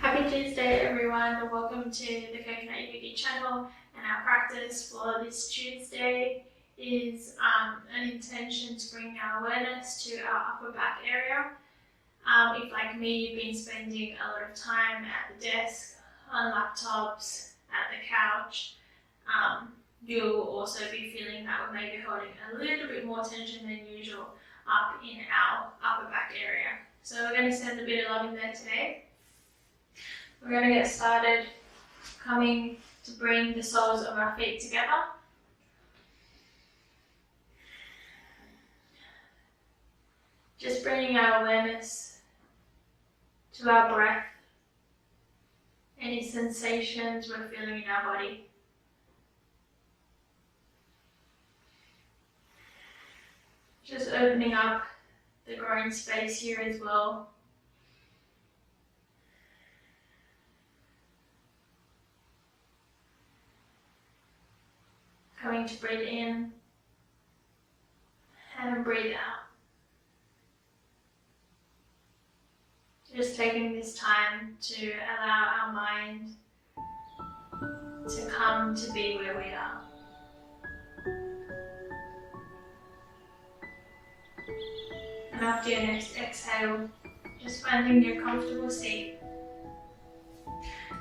Happy Tuesday everyone, and welcome to the Coconut Yogi channel. And our practice for this Tuesday is an intention to bring our awareness to our upper back area. If like me you've been spending a lot of time at the desk, on laptops, at the couch, you'll also be feeling that we're maybe holding a little bit more tension than usual up in our upper back area. So we're going to send a bit of love in there today. We're going to get started coming to bring the soles of our feet together. Just bringing our awareness to our breath, any sensations we're feeling in our body. Just opening up the groin space here as well. Coming to breathe in and breathe out. Just taking this time to allow our mind to come to be where we are. And after your next exhale, just finding your comfortable seat.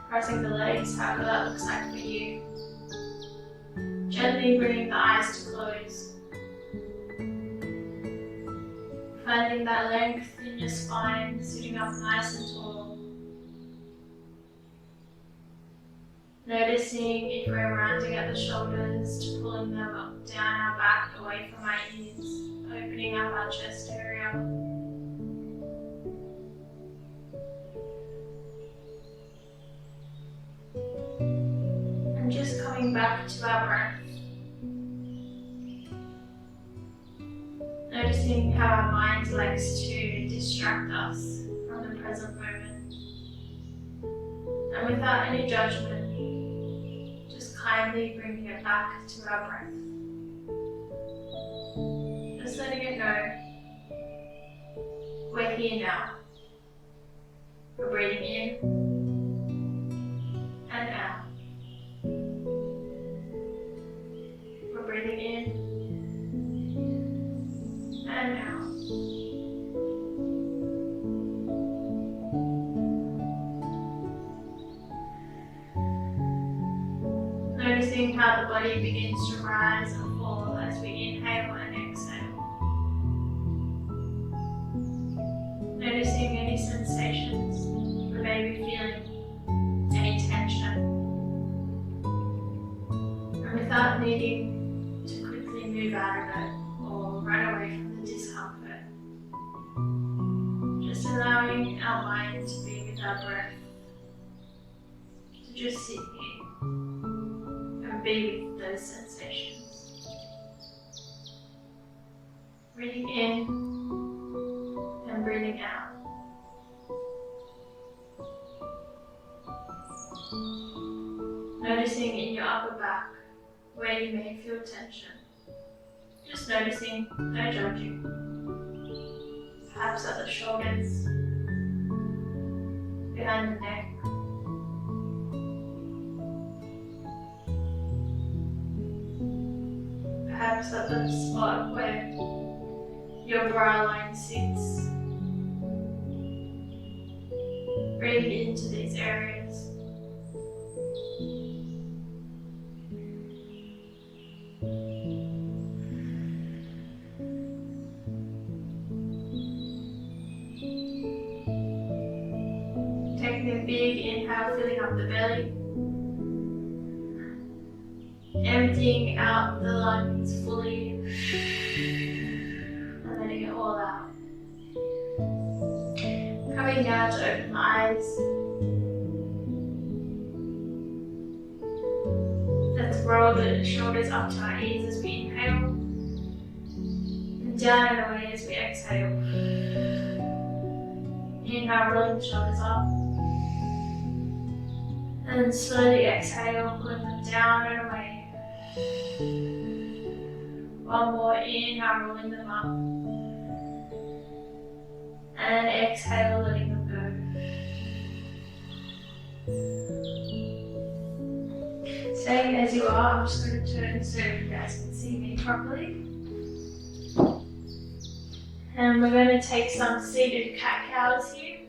Crossing the legs, however that looks like for you. Gently bringing the eyes to close. Finding that length in your spine, sitting up nice and tall. Noticing if we're rounding at the shoulders to pulling them up, down our back, away from our ears, opening up our chest area. And just coming back to our breath. Noticing how our mind likes to distract us from the present moment. And without any judgment, just kindly bringing it back to our breath. Just letting it know we're here now. We're breathing in and out. We're breathing in and out. Noticing how the body begins to rise and fall as we inhale and exhale. Noticing any sensations we may be feeling, any tension. And without needing to quickly move out of it or run away from the discomfort. Just allowing our mind to be with our breath, to just sit here and be with those sensations. Breathing in and breathing out. Noticing in your upper back where you may feel tension. Just noticing, no judging. Perhaps at the shoulders, behind the neck. Perhaps at the spot where your brow line sits. Breathe into these areas. Taking a big inhale, filling up the belly. Emptying out the lungs fully and letting it all out. Coming down to open the eyes. Let's roll the shoulders up to our ears as we inhale. And down and away as we exhale. Inhale, rolling the shoulders up. And slowly exhale, pulling them down and away. One more, inhale, rolling them up. And exhale, letting them go. as you are, I'm just going to turn so you guys can see me properly. And we're going to take some seated cat-cows here.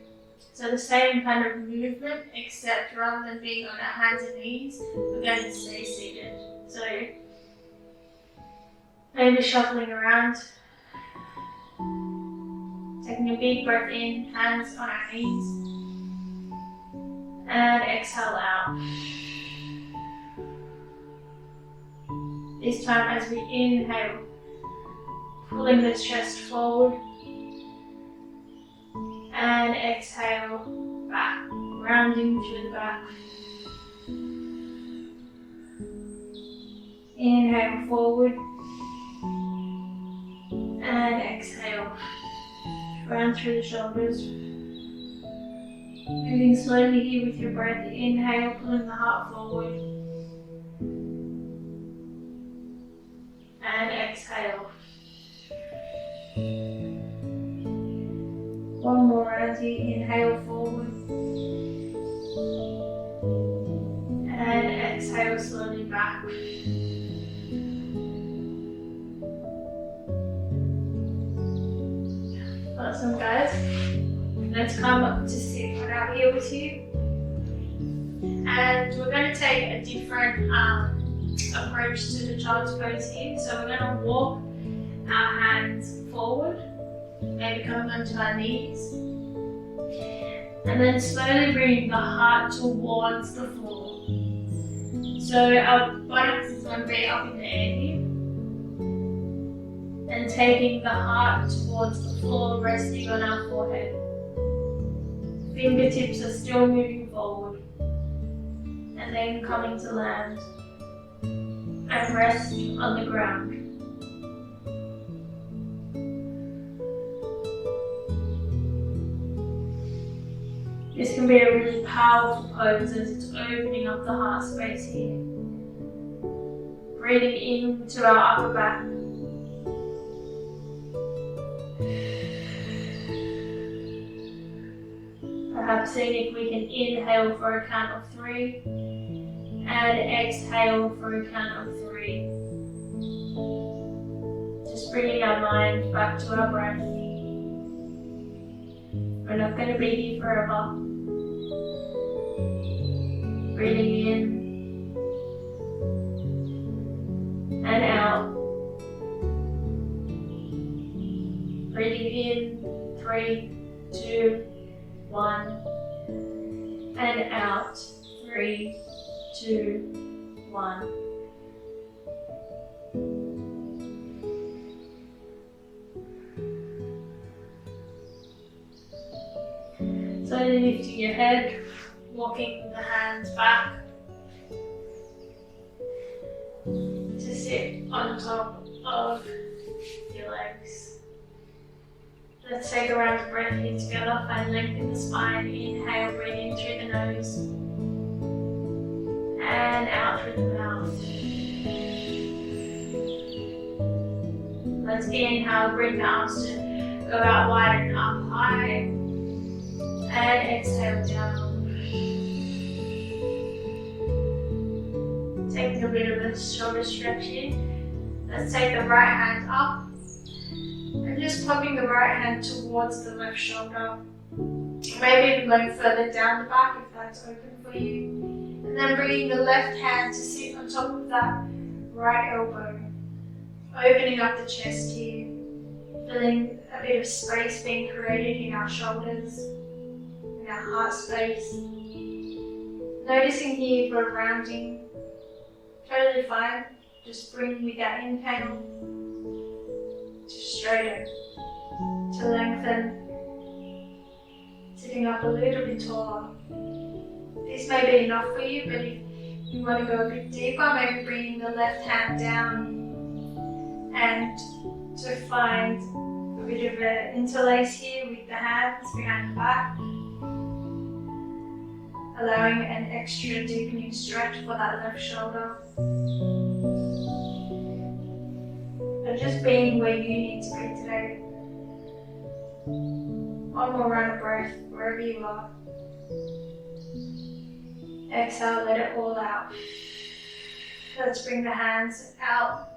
So the same kind of movement, except rather than being on our hands and knees, we're going to stay seated. So maybe shuffling around, taking a big breath in, hands on our knees, and exhale out. This time as we inhale, pulling the chest forward, and exhale back, rounding through the back. Inhale forward, and exhale, round through the shoulders. Moving slowly here with your breath. Inhale, pulling the heart forward, and exhale. One more round here. Inhale forward, and exhale slowly back. Awesome, guys. Let's come up to sit right out here with you. And we're going to take a different approach to the child's pose here. So we're going to walk our hands forward, maybe coming onto our knees. And then slowly bring the heart towards the floor. So our buttocks is going to be up in the air here. And taking the heart towards the floor, resting on our forehead. Fingertips are still moving forward. And then coming to land. And rest on the ground. This can be a really powerful pose as it's opening up the heart space here. Breathing into our upper back. Perhaps seeing if we can inhale for a count of 3 and exhale for a count of 3. Just bringing our mind back to our breath. We're not going to be here forever. Breathing in and out. Breathing in, 3, 2, 1, and out, 3, 2, 1. Slowly lifting your head, walking the hands back to sit on top of your legs. Let's take a round of breath here together. Find length in the spine. Inhale, breathe in through the nose and out through the mouth. Let's inhale, bring the arms to go out wide and up high. And exhale down. Taking a bit of a shoulder stretch here. Let's take the right hand up. And just popping the right hand towards the left shoulder. Maybe even going further down the back if that's open for you. And then bringing the left hand to sit on top of that right elbow. Opening up the chest here. Feeling a bit of space being created in our shoulders, in our heart space. Noticing here if we're rounding. Totally fine. Just bring with that inhale. To straighten, to lengthen, sitting up a little bit taller. This may be enough for you, but if you want to go a bit deeper, maybe bringing the left hand down and to find a bit of an interlace here with the hands behind the back, allowing an extra deepening stretch for that left shoulder. And just being where you need to be today. One more round of breath, wherever you are. Exhale, let it all out. Let's bring the hands out,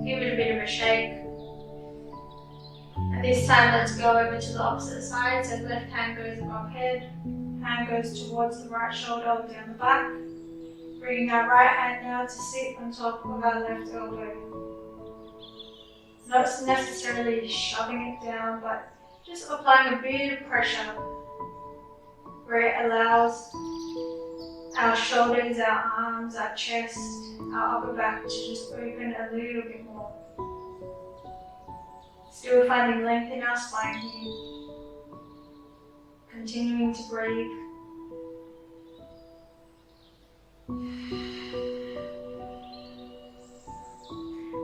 give it a bit of a shake. And this time let's go over to the opposite side, so left hand goes above head, hand goes towards the right shoulder down the back. Bringing our right hand now to sit on top of our left elbow. Not necessarily shoving it down, but just applying a bit of pressure where it allows our shoulders, our arms, our chest, our upper back to just open a little bit more. Still finding length in our spine here. Continuing to breathe.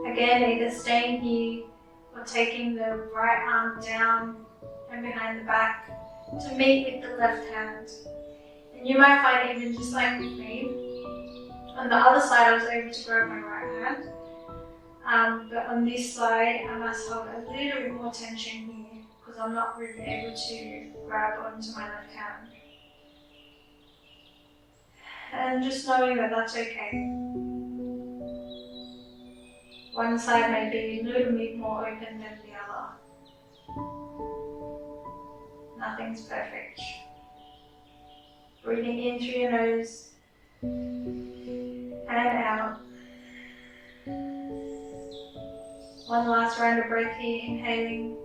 Again, either staying here or taking the right arm down and behind the back to meet with the left hand. And you might find even just like with me, on the other side I was able to grab my right hand, but on this side I must hold a little bit more tension here because I'm not really able to grab onto my left hand. And just knowing that that's okay. One side may be a little bit more open than the other. Nothing's perfect. Breathing in through your nose and out. One last round of breath here, inhaling.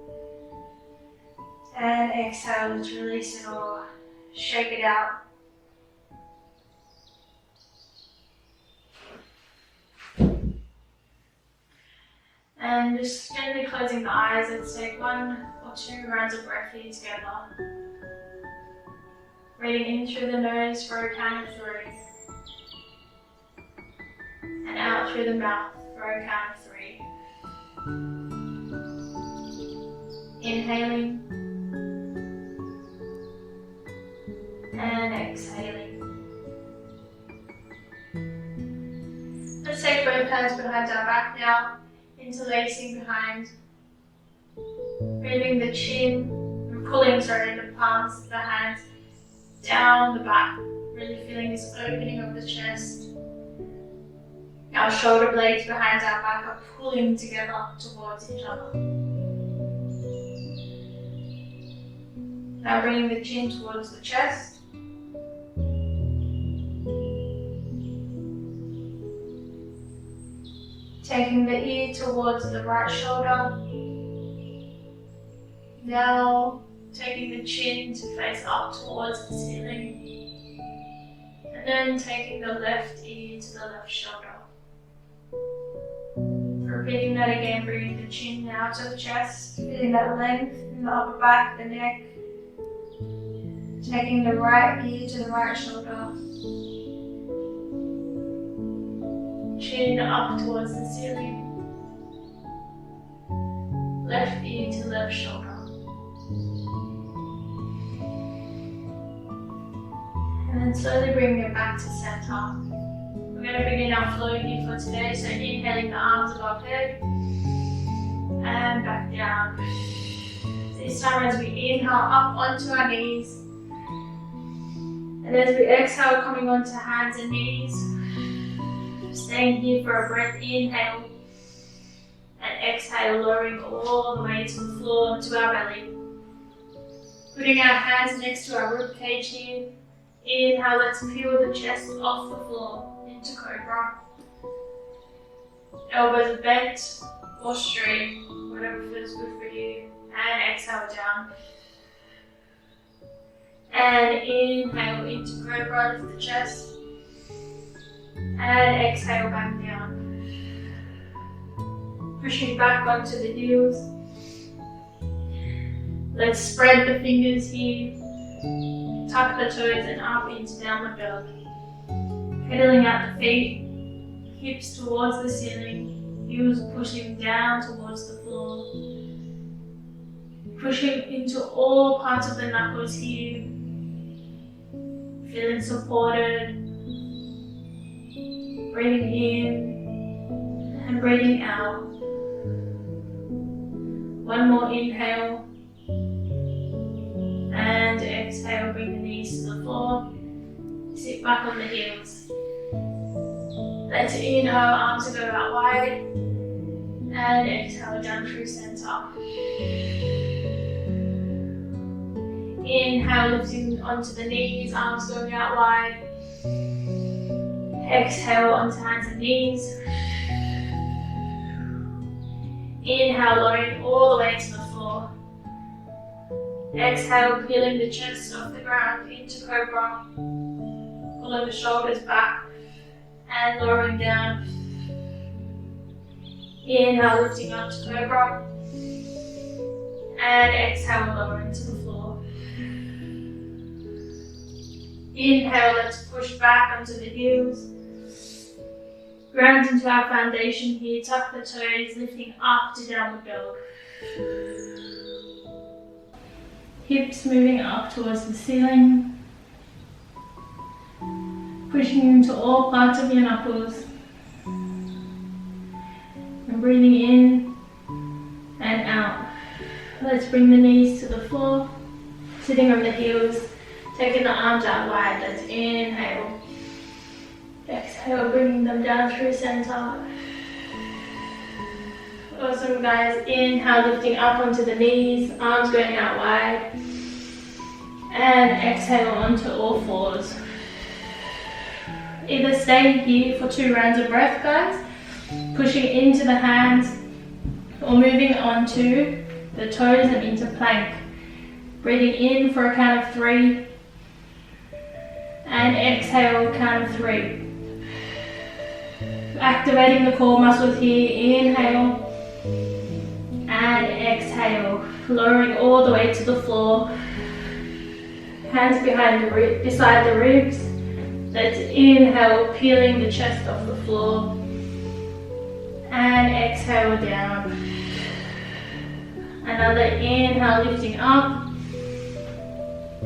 And exhale, let's release it all. Shake it out. And just gently closing the eyes, let's take 1 or 2 rounds of breath here together. Breathing in through the nose for a count of 3. And out through the mouth for a count of 3. Inhaling. And exhaling. Let's take both hands behind our back now. Interlacing behind, moving the chin, and pulling the palms of the hands down the back, really feeling this opening of the chest. Our shoulder blades behind our back are pulling together towards each other. Now bringing the chin towards the chest. Taking the ear towards the right shoulder. Now taking the chin to face up towards the ceiling. And then taking the left ear to the left shoulder. Repeating that again, bringing the chin now to the chest. Feeling that length in the upper back, the neck. Taking the right ear to the right shoulder. Chin up towards the ceiling. Left ear to left shoulder. And then slowly bring it back to center. We're going to begin our flow here for today. So inhaling the arms above head. And back down. This time as we inhale up onto our knees. And as we exhale, coming onto hands and knees. Staying here for a breath, inhale, and exhale, lowering all the way to the floor, to our belly. Putting our hands next to our rib cage here. Inhale, let's peel the chest off the floor into cobra. Elbows are bent or straight, whatever feels good for you. And exhale down. And inhale into cobra, lift the chest. And exhale back down. Pushing back onto the heels. Let's spread the fingers here. Tuck the toes and up into downward dog. Pedaling out the feet. Hips towards the ceiling. Heels pushing down towards the floor. Pushing into all parts of the knuckles here. Feeling supported. Breathing in and breathing out. One more inhale and exhale, bring the knees to the floor. Sit back on the heels. Let's inhale, arms to go out wide. And exhale down through center. Inhale, lifting onto the knees, arms going out wide. Exhale onto hands and knees. Inhale, lowering all the way to the floor. Exhale, peeling the chest off the ground into cobra. Pulling the shoulders back and lowering down. Inhale, lifting up to cobra. And exhale, lowering to the floor. Inhale, let's push back onto the heels. Ground into our foundation here, tuck the toes, lifting up to downward dog. Hips moving up towards the ceiling. Pushing into all parts of your knuckles. And breathing in and out. Let's bring the knees to the floor, sitting on the heels, taking the arms out wide. Let's inhale. Exhale, bringing them down through center. Awesome, guys. Inhale, lifting up onto the knees, arms going out wide. And exhale onto all fours. Either stay here for 2 rounds of breath, guys, pushing into the hands, or moving on to the toes and into plank. Breathing in for a count of 3. And exhale, count of 3. Activating the core muscles here. Inhale and exhale, lowering all the way to the floor. Hands behind beside the ribs. Let's inhale, peeling the chest off the floor. And exhale down. Another inhale, lifting up.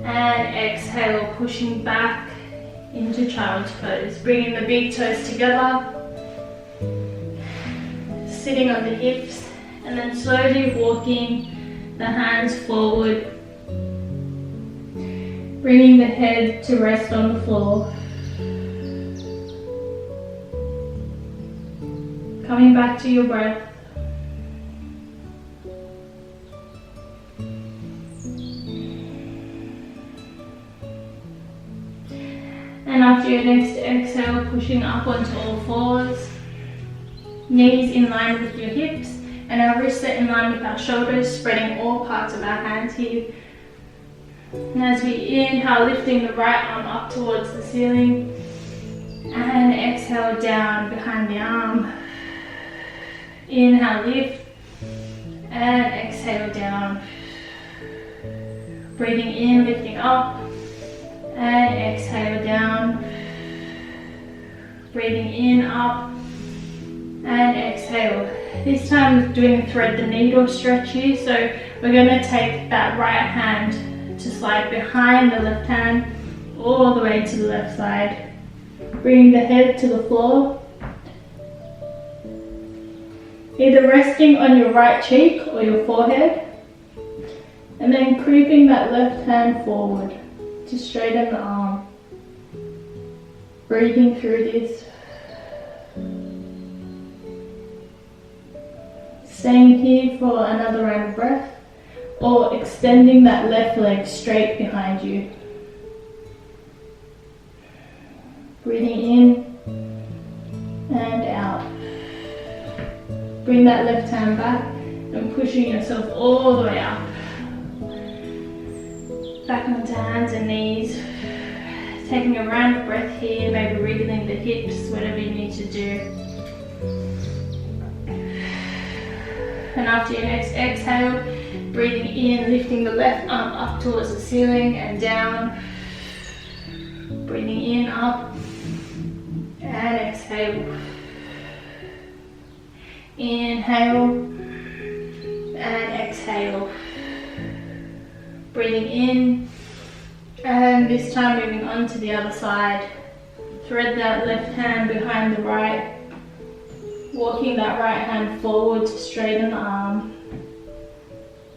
And exhale, pushing back into child's pose. Bringing the big toes together. Sitting on the hips. And then slowly walking the hands forward. Bringing the head to rest on the floor. Coming back to your breath. And after your next exhale, pushing up onto all fours. Knees in line with your hips and our wrists are in line with our shoulders, spreading all parts of our hands here. And as we inhale, lifting the right arm up towards the ceiling. And exhale down behind the arm. Inhale, lift. And exhale down. Breathing in, lifting up. And exhale down. Breathing in, up. And exhale. This time doing a thread the needle stretch here. So we're going to take that right hand to slide behind the left hand all the way to the left side. Bringing the head to the floor. Either resting on your right cheek or your forehead. And then creeping that left hand forward to straighten the arm. Breathing through this. Staying here for another round of breath, or extending that left leg straight behind you. Breathing in and out. Bring that left hand back and pushing yourself all the way up. Back onto hands and knees. Taking a round of breath here, maybe wriggling the hips, whatever you need to do. And after your next exhale, breathing in, lifting the left arm up towards the ceiling and down. Breathing in, up, and exhale. Inhale, and exhale. Breathing in, and this time moving on to the other side. Thread that left hand behind the right. Walking that right hand forward to straighten the arm.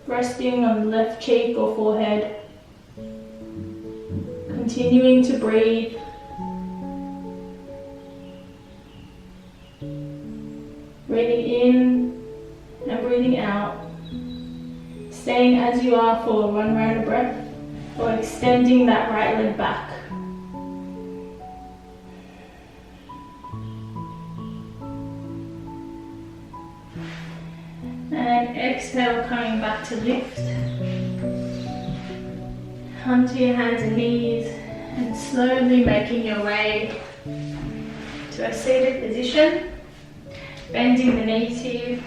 Resting on the left cheek or forehead. Continuing to breathe. mouthful or one round of breath, or extending that right leg back. And exhale, coming back to lift. Onto your hands and knees, and slowly making your way to a seated position. Bending the knees here,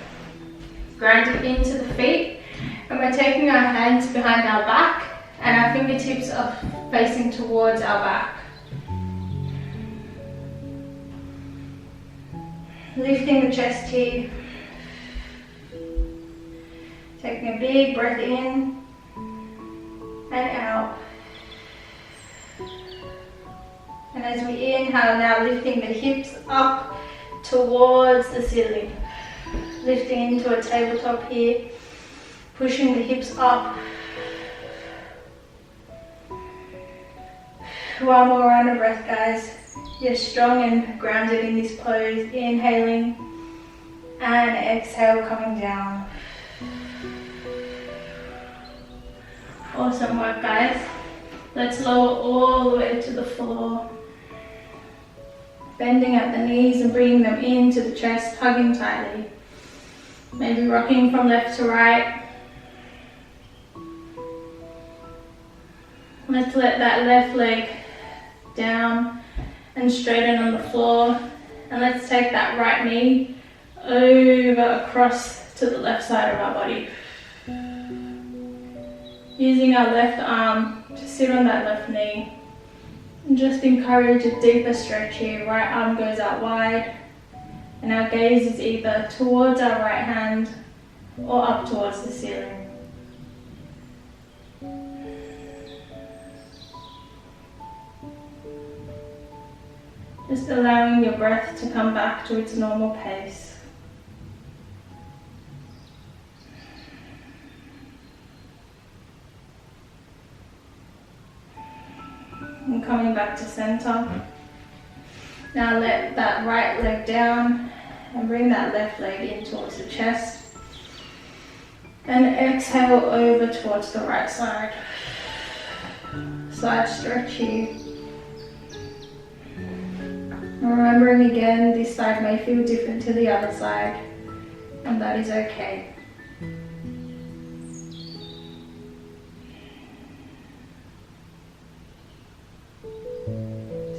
grounded into the feet, and we're taking our hands behind our back and our fingertips are facing towards our back. Lifting the chest here, taking a big breath in and out. And as we inhale, now lifting the hips up towards the ceiling. Lifting into a tabletop here, pushing the hips up. One more round of breath, guys. You're strong and grounded in this pose. Inhaling and exhale, coming down. Awesome work, guys. Let's lower all the way to the floor. Bending at the knees and bringing them into the chest, hugging tightly. Maybe rocking from left to right. Let's let that left leg down and straighten on the floor. And let's take that right knee over across to the left side of our body. Using our left arm to sit on that left knee. And just encourage a deeper stretch here. Right arm goes out wide and our gaze is either towards our right hand or up towards the ceiling. Just allowing your breath to come back to its normal pace. And coming back to center. Now let that right leg down and bring that left leg in towards the chest. And exhale over towards the right side. Side stretch here. Remembering again, this side may feel different to the other side, and that is okay.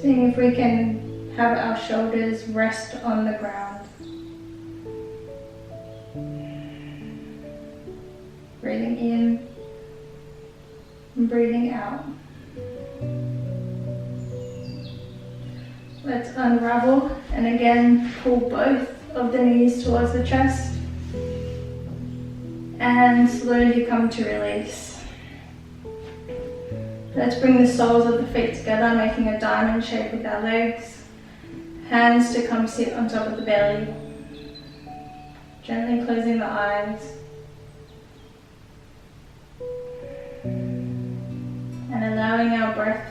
Seeing if we can have our shoulders rest on the ground. Breathing in and breathing out. Let's unravel and again pull both of the knees towards the chest and slowly come to release. Let's bring the soles of the feet together, making a diamond shape with our legs. Hands to come sit on top of the belly. Gently closing the eyes. And allowing our breath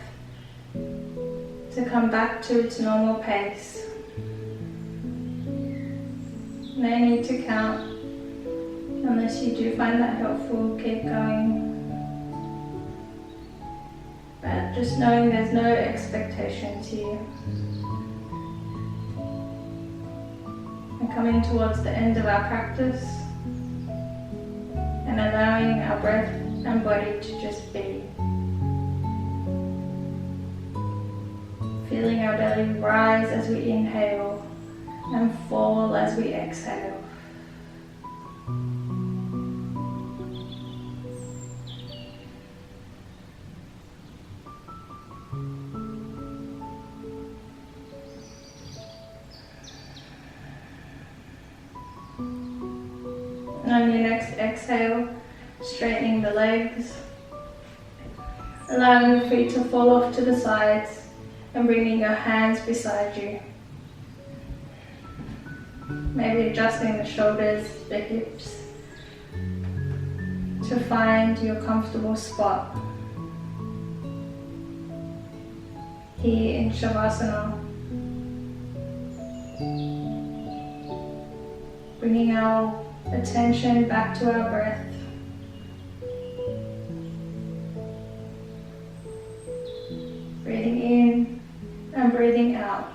to come back to its normal pace. No need to count unless you do find that helpful. Keep going. But just knowing there's no expectations here. And coming towards the end of our practice and allowing our breath and body to just be. Feeling our belly rise as we inhale and fall as we exhale. And on your next exhale, straightening the legs, allowing your feet to fall off to the sides and bringing your hands beside you. Maybe adjusting the shoulders, the hips to find your comfortable spot here in Shavasana. Bringing our attention back to our breath. breathing out.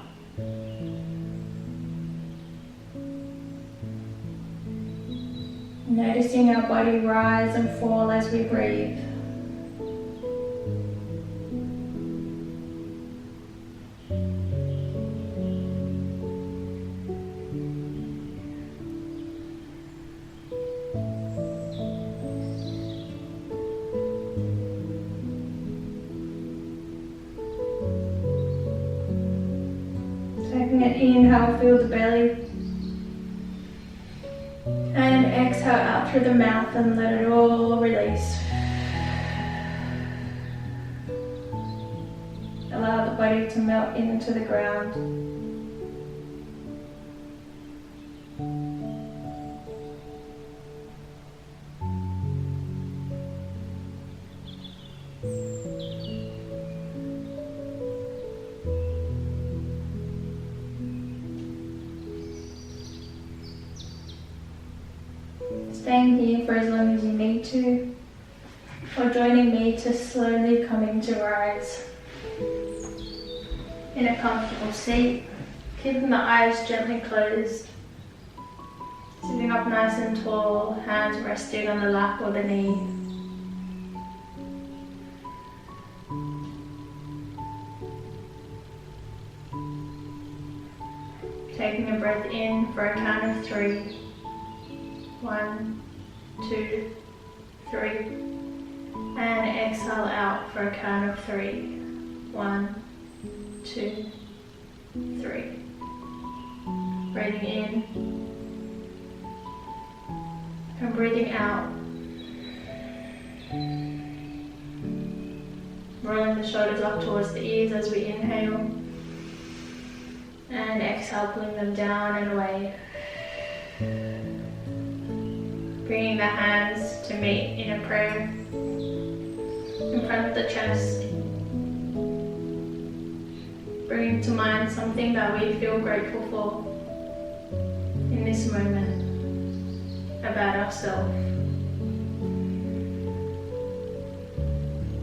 Noticing our body rise and fall as we breathe. Taking an inhale, feel the belly. And exhale out through the mouth and let it all release. Allow the body to melt into the ground. Staying here for as long as you need to, or joining me to slowly coming to rise. In a comfortable seat, keeping the eyes gently closed. Sitting up nice and tall, hands resting on the lap or the knee. Taking a breath in for a count of 3. 1, 2, 3. And exhale out for a count of 3. 1, 2, 3. Breathing in and breathing out. Rolling the shoulders up towards the ears as we inhale. And exhale, pulling them down and away. Bringing the hands to meet in a prayer in front of the chest. Bringing to mind something that we feel grateful for in this moment about ourselves.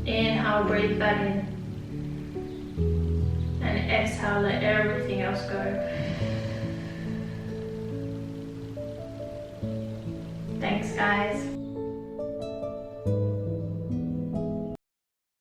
Inhale, breathe that in. And exhale, let everything else go. Thanks, guys.